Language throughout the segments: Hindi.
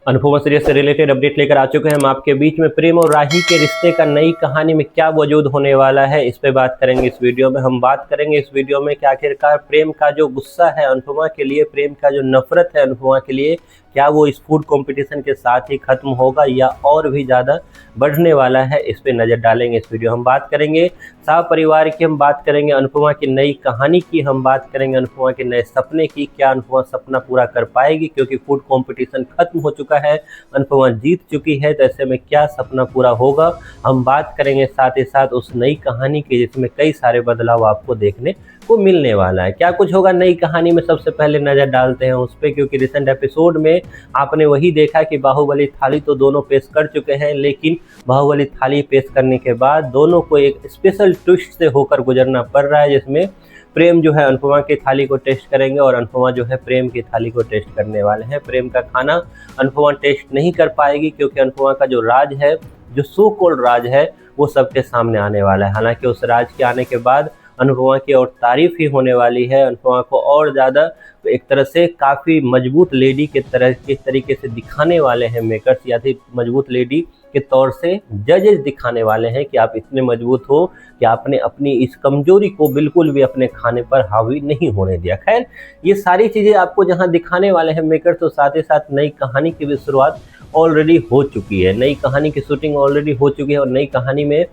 अनुपमा सीरियल से रिलेटेड अपडेट लेकर आ चुके हैं हम आपके बीच में। प्रेम और राही के रिश्ते का नई कहानी में क्या वजूद होने वाला है, इस पे बात करेंगे इस वीडियो में। हम बात करेंगे इस वीडियो में कि आखिरकार प्रेम का जो गुस्सा है अनुपमा के लिए, प्रेम का जो नफरत है अनुपमा के लिए, क्या वो इस फूड कंपटीशन के साथ ही खत्म होगा या और भी ज़्यादा बढ़ने वाला है, इस पे नज़र डालेंगे इस वीडियो। हम बात करेंगे शाह परिवार की, हम बात करेंगे अनुपमा की नई कहानी की, हम बात करेंगे अनुपमा के नए सपने की। क्या अनुपमा सपना पूरा कर पाएगी, क्योंकि फूड कंपटीशन खत्म हो चुका है, अनुपमा जीत चुकी है, तो ऐसे में क्या सपना पूरा होगा हम बात करेंगे। साथ ही साथ उस नई कहानी की जिसमें कई सारे बदलाव आपको देखने को मिलने वाला है। क्या कुछ होगा नई कहानी में, सबसे पहले नज़र डालते हैं उस पर, क्योंकि रिसेंट एपिसोड में आपने वही देखा कि बाहुबली थाली तो दोनों पेश कर चुके हैं, लेकिन बाहुबली थाली पेश करने के बाद दोनों को एक स्पेशल ट्विस्ट से होकर गुजरना पड़ रहा है, जिसमें प्रेम जो है अनुपमा की थाली को टेस्ट करेंगे और अनुपमा जो है प्रेम की थाली को टेस्ट करने वाले हैं। प्रेम का खाना अनुपमा टेस्ट नहीं कर पाएगी, क्योंकि अनुपमा का जो राज है, जो सो कॉल्ड राज है, वो सबके सामने आने वाला है। हालांकि उस राज के आने के बाद अनुपमा की और तारीफ ही होने वाली है। अनुपमा को और ज़्यादा एक तरह से काफ़ी मजबूत लेडी के तरह किस तरीके से दिखाने वाले हैं मेकर्स, या फिर मजबूत लेडी के तौर से जजेस दिखाने वाले हैं कि आप इतने मजबूत हो कि आपने अपनी इस कमजोरी को बिल्कुल भी अपने खाने पर हावी नहीं होने दिया। खैर, ये सारी चीज़ें आपको जहां दिखाने वाले हैं मेकर्स, तो साथ ही साथ नई कहानी की भी शुरुआत ऑलरेडी हो चुकी है। नई कहानी की शूटिंग ऑलरेडी हो चुकी है और नई कहानी में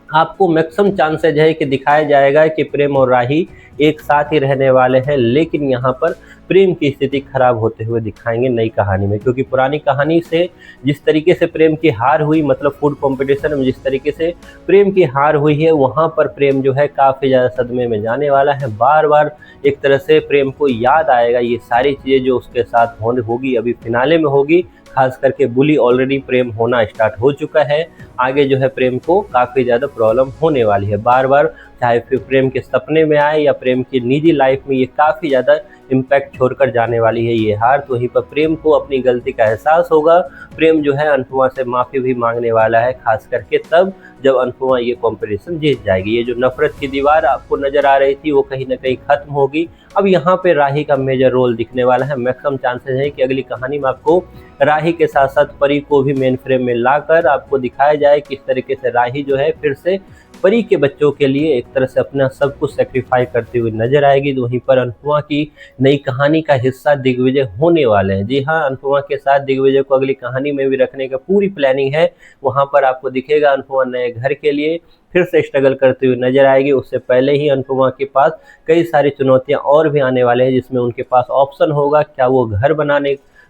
आपको मैक्सिमम चांसेज है कि दिखाया जाएगा कि प्रेम और राही एक साथ ही रहने वाले हैं, लेकिन यहाँ पर प्रेम की स्थिति खराब होते हुए दिखाएंगे नई कहानी में। क्योंकि पुरानी कहानी से जिस तरीके से प्रेम की हार हुई, मतलब फूड कंपटीशन में जिस तरीके से प्रेम की हार हुई है, वहाँ पर प्रेम जो है काफ़ी ज़्यादा सदमे में जाने वाला है। बार बार एक तरह से प्रेम को याद आएगा ये सारी चीज़ें जो उसके साथ होगी, अभी फिनाले में होगी। खास करके बुली ऑलरेडी प्रेम होना स्टार्ट हो चुका है, आगे जो है प्रेम को काफ़ी ज़्यादा प्रॉब्लम होने वाली है। बार बार चाहे फिर प्रेम के सपने में आए या प्रेम की निजी लाइफ में, ये काफ़ी ज़्यादा इम्पैक्ट छोड़कर जाने वाली है ये हार। तो वहीं पर प्रेम को अपनी गलती का एहसास होगा। प्रेम जो है अनुपमा से माफ़ी भी मांगने वाला है, खास करके तब जब अनुपमा ये कॉम्पिटिशन जीत जाएगी। ये जो नफरत की दीवार आपको नज़र आ रही थी, वो कहीं ना कहीं ख़त्म होगी। अब यहाँ पे राही का मेजर रोल दिखने वाला है। मैक्सिमम चांसेस है कि अगली कहानी में आपको राही के साथ साथ परी को भी मेन फ्रेम में लाकर आपको दिखाया जाए किस तरीके से राही जो है फिर से परी के बच्चों के लिए एक तरह से अपना सब कुछ सेक्रीफाई करती हुई नजर आएगी। तो वहीं पर अनुपमा की नई कहानी का हिस्सा दिग्विजय होने वाले हैं। जी हाँ, अनुपमा के साथ दिग्विजय को अगली कहानी में भी रखने का पूरी प्लानिंग है। वहाँ पर आपको दिखेगा अनुपमा नए घर के लिए फिर से स्ट्रगल करती हुई नजर आएगी। उससे पहले ही अनुपमा के पास कई सारी चुनौतियाँ और भी आने वाले हैं, जिसमें उनके पास ऑप्शन होगा, क्या वो घर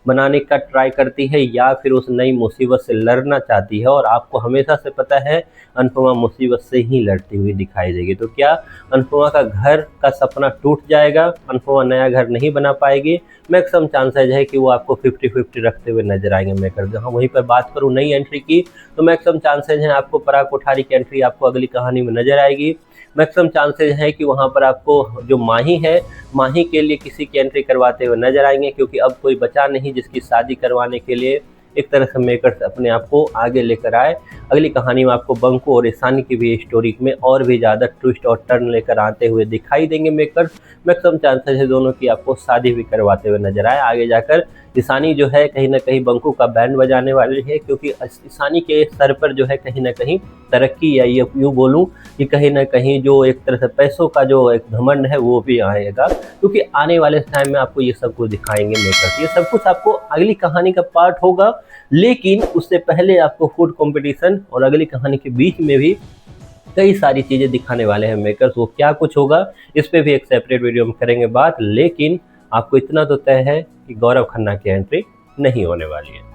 बनाने का ट्राई करती है या फिर उस नई मुसीबत से लड़ना चाहती है। और आपको हमेशा से पता है अनुपमा मुसीबत से ही लड़ती हुई दिखाई देगी। तो क्या अनुपमा का घर का सपना टूट जाएगा, अनुपमा नया घर नहीं बना पाएगी? मैक्सिमम चांसेज है कि वो आपको 50-50 रखते हुए नजर आएंगे मेकर। जहाँ वहीं पर बात करूँ नई एंट्री की, तो मैक्सिमम चांसेज हैं आपको पराग कोठारी की एंट्री आपको अगली कहानी में नजर आएगी। मैक्सिमम चांसेज है कि वहाँ पर आपको जो माही है, माही के लिए किसी की एंट्री करवाते हुए नजर आएंगे, क्योंकि अब कोई बचा नहीं जिसकी शादी करवाने के लिए एक तरह से मेकर्स अपने आप को आगे लेकर आए। अगली कहानी में आपको बंकू और ईशानी की भी स्टोरी में और भी ज़्यादा ट्विस्ट और टर्न लेकर आते हुए दिखाई देंगे मेकर्स। मैक्सिमम चांसेस है दोनों की आपको शादी भी करवाते हुए नजर आए। आगे जाकर ईशानी जो है कहीं ना कहीं बंकू का बैंड बजाने वाली है, क्योंकि ईशानी के सर पर जो है कहीं ना कहीं तरक्की, या ये यूँ बोलूँ कि कहीं ना कहीं जो एक तरह से पैसों का जो एक घमंड है वो भी आएगा, क्योंकि आने वाले टाइम में आपको ये सब कुछ दिखाएंगे मेकर्स। ये सब कुछ आपको अगली कहानी का पार्ट होगा, लेकिन उससे पहले आपको फूड कंपटीशन और अगली कहानी के बीच में भी कई सारी चीज़ें दिखाने वाले हैं मेकर्स। वो क्या कुछ होगा इस पे भी एक सेपरेट वीडियो में करेंगे बात, लेकिन आपको इतना तो तय है कि गौरव खन्ना की एंट्री नहीं होने वाली है।